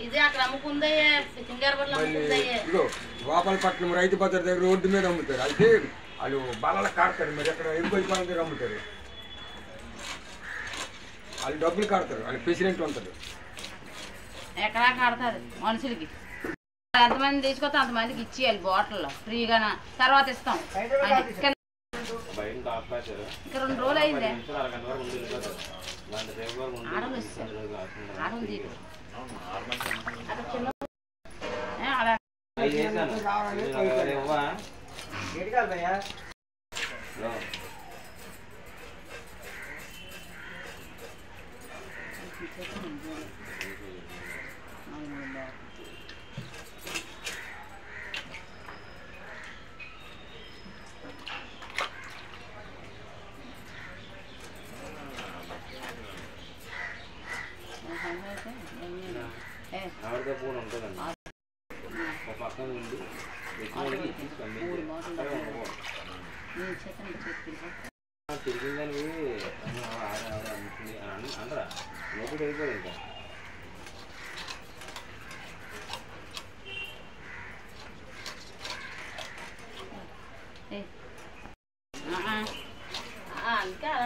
ఇది అక్కడ అమ్ముకుందయ్యే సింగారపట్నం అమ్ముకుందయ్యే. ఇదిగో గోపాలపట్నం రైతు బజార్ దగ్గర రోడ్డు మీద అమ్ముతారు. అయితే వాళ్ళు బల్లలు కాడతారు, మరి అక్కడ ఎరుపల్లిపాలెం దగ్గర అమ్ముతారు. వాళ్ళు డబ్బులు కడతారు, వాళ్ళు ప్రెసిడెంట్ ఉంటారు. ఎక్కడా కడతారు మనుషులకి. ఎంతమంది తీసుకొస్తే అంతమందికి ఇచ్చేయాలి బాటిల్లో ఫ్రీగా. తర్వాత ఇస్తాం. ఇంకా 2 రోజులు అయిందే. ఆడలు తిరిగిందని అనరా లోపలికి వెళ్ళిపోదు ఇంకా. ఇంకా అలా